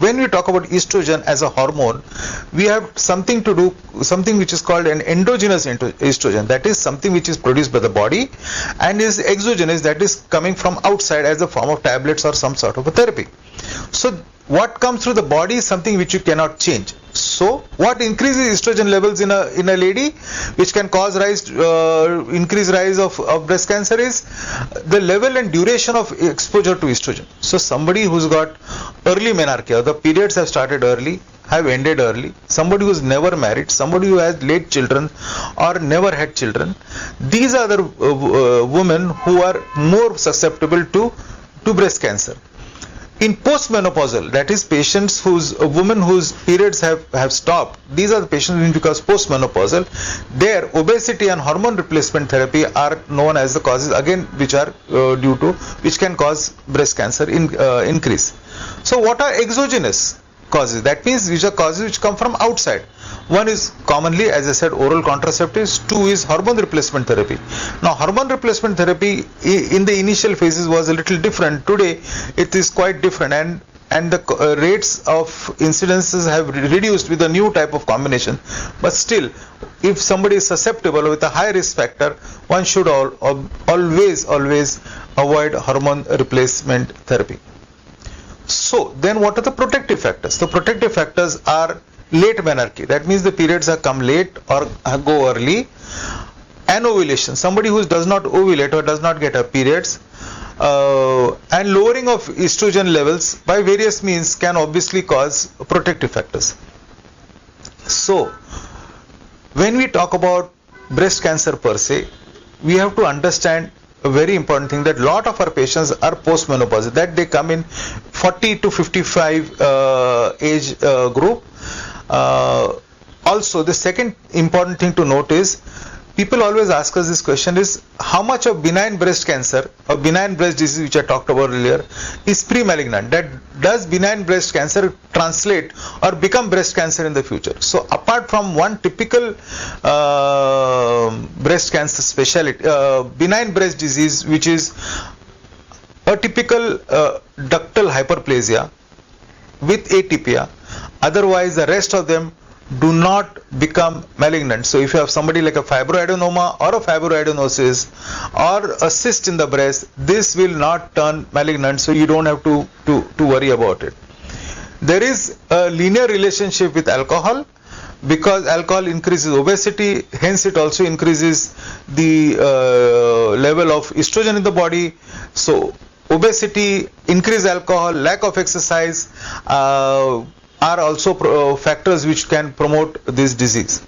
when we talk about estrogen as a hormone, we have something which is called an endogenous estrogen, that is something which is produced by the body, and is exogenous, that is coming from outside as a form of tablets or some sort of a therapy. So what comes through the body is something which you cannot change. So what increases estrogen levels in a lady, which can cause increased rise of breast cancer, is the level and duration of exposure to estrogen. So somebody who's got early menarche, the periods have started early, have ended early, somebody who's never married, somebody who has late children or never had children, these are the women who are more susceptible to breast cancer. In postmenopausal, that is patients women whose periods have stopped, these are the patients because postmenopausal, their obesity and hormone replacement therapy are known as the causes again which are which can cause breast cancer increase. So what are exogenous causes? That means these are causes which come from outside. One is commonly, as I said, oral contraceptives. Two is hormone replacement therapy. Now, hormone replacement therapy in the initial phases was a little different. Today, it is quite different, and the rates of incidences have reduced with a new type of combination. But still, if somebody is susceptible with a high risk factor, one should always avoid hormone replacement therapy. So, then what are the protective factors? The protective factors are late menarche, that means the periods have come late or go early. Anovulation, somebody who does not ovulate or does not get her periods, and lowering of estrogen levels by various means can obviously cause protective factors. So, when we talk about breast cancer per se, we have to understand a very important thing, that lot of our patients are postmenopausal, that they come in 40 to 55 age group. Also, the second important thing to note is, people always ask us this question is, how much of benign breast cancer or benign breast disease, which I talked about earlier, is pre-malignant? That does benign breast cancer translate or become breast cancer in the future? So apart from one typical breast cancer specialty, benign breast disease, which is a typical ductal hyperplasia with atypia, otherwise the rest of them do not become malignant. So if you have somebody like a fibroadenoma or a fibroadenosis or a cyst in the breast, this will not turn malignant, so you don't have to worry about it. There is a linear relationship with alcohol, because alcohol increases obesity, hence it also increases the level of estrogen in the body. So obesity, increased alcohol, lack of exercise are also factors which can promote this disease.